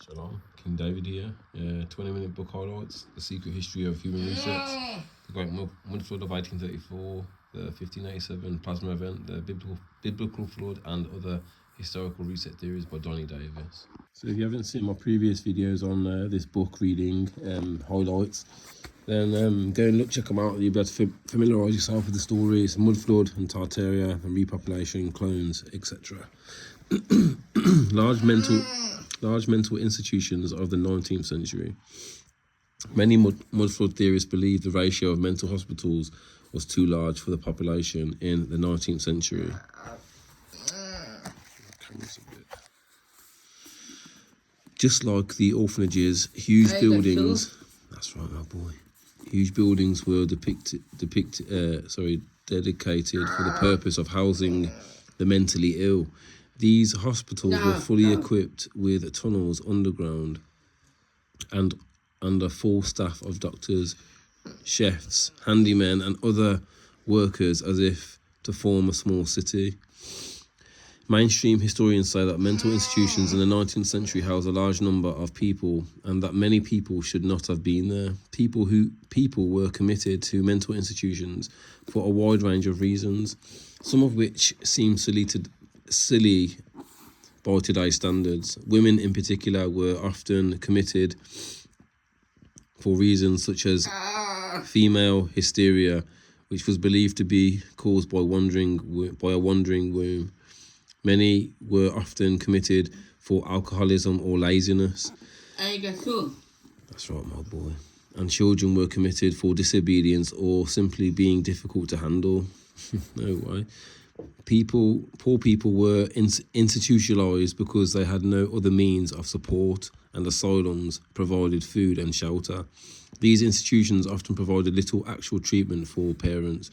Shalom, King David here. 20-minute book highlights: The Secret History of Human Research, the Great Mud Flood of 1834, the 1587 Plasma Event, the Biblical Flood, and other historical reset theories by Donnie Davis. So if you haven't seen my previous videos on this book reading highlights, then go and check them out. You'll be able to familiarise yourself with the stories: Mud Flood and Tartaria and repopulation, clones, etc. Large mental institutions of the 19th century. Many mud flood theorists believe the ratio of mental hospitals was too large for the population in the 19th century. Just like the orphanages, huge buildings. That's right, my boy. Huge buildings were dedicated for the purpose of housing the mentally ill. These hospitals were fully equipped with tunnels underground and under full staff of doctors, chefs, handymen, and other workers, as if to form a small city. Mainstream historians say that mental institutions in the 19th century housed a large number of people, and that many people should not have been there. People were committed to mental institutions for a wide range of reasons, some of which seem silly by today's standards. Women in particular were often committed for reasons such as female hysteria, which was believed to be caused by a wandering womb. Many were often committed for alcoholism or laziness. That's right, my boy. And children were committed for disobedience or simply being difficult to handle. No way. Poor people were institutionalized because they had no other means of support, and asylums provided food and shelter. These institutions often provided little actual treatment for parents,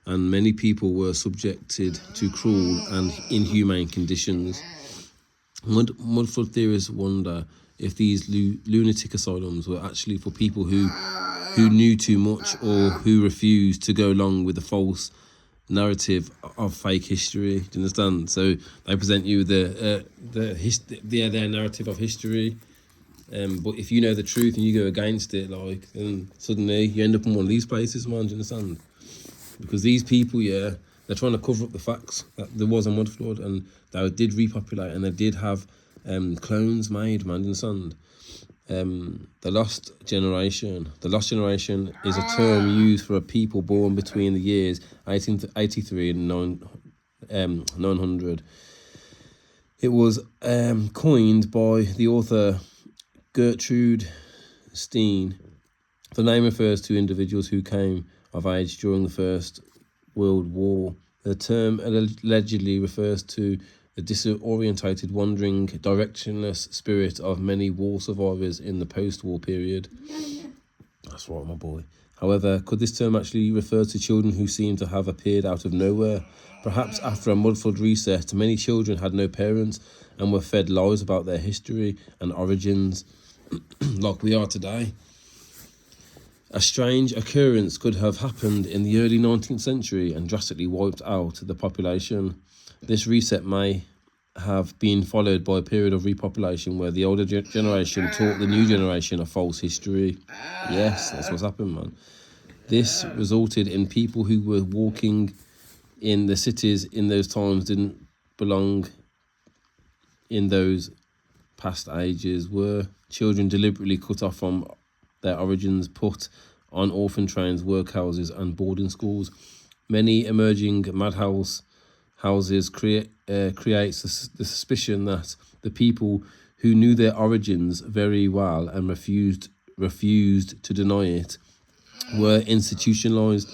and many people were subjected to cruel and inhumane conditions. Mud flood theorists wonder if these lunatic asylums were actually for people who knew too much or who refused to go along with the false narrative of fake history. Do you understand? So they present you their narrative of history, but if you know the truth and you go against it, then suddenly you end up in one of these places, man. Do you understand? Because these people, they're trying to cover up the facts that there was a mud flood and they did repopulate and they did have clones made, man. Do you understand? The lost generation. The lost generation is a term used for a people born between the years 1883 and 900. It was coined by the author Gertrude Stein. The name refers to individuals who came of age during the First World War. The term allegedly refers to the disorientated, wandering, directionless spirit of many war survivors in the post-war period. That's right, my boy. However, could this term actually refer to children who seem to have appeared out of nowhere? Perhaps after a mud flood reset, many children had no parents and were fed lies about their history and origins, like we are today. A strange occurrence could have happened in the early 19th century and drastically wiped out the population. This reset may have been followed by a period of repopulation where the older generation taught the new generation a false history. Yes, that's what's happened, man. This resulted in people who were walking in the cities in those times didn't belong in those past ages, were children deliberately cut off from their origins, put on orphan trains, workhouses and boarding schools. Many emerging madhouses creates the suspicion that the people who knew their origins very well and refused to deny it were institutionalized.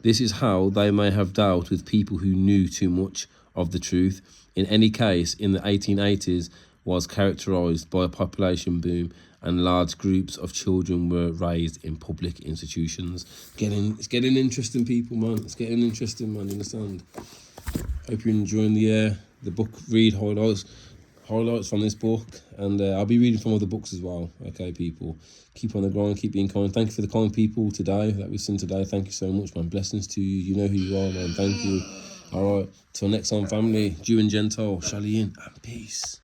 This is how they may have dealt with people who knew too much of the truth. In any case, in the 1880s was characterized by a population boom and large groups of children were raised in public institutions. It's getting interesting, people, man. It's getting interesting, man. You understand? Hope you're enjoying the book read highlights from this book, and I'll be reading from other books as well. Okay, people, keep on the grind, keep being kind. Thank you for the kind people today that we've seen today. Thank you so much, man. Blessings to you. You know who you are, man. Thank you. All right, till next time, family, Jew and Gentile, Shalom and peace.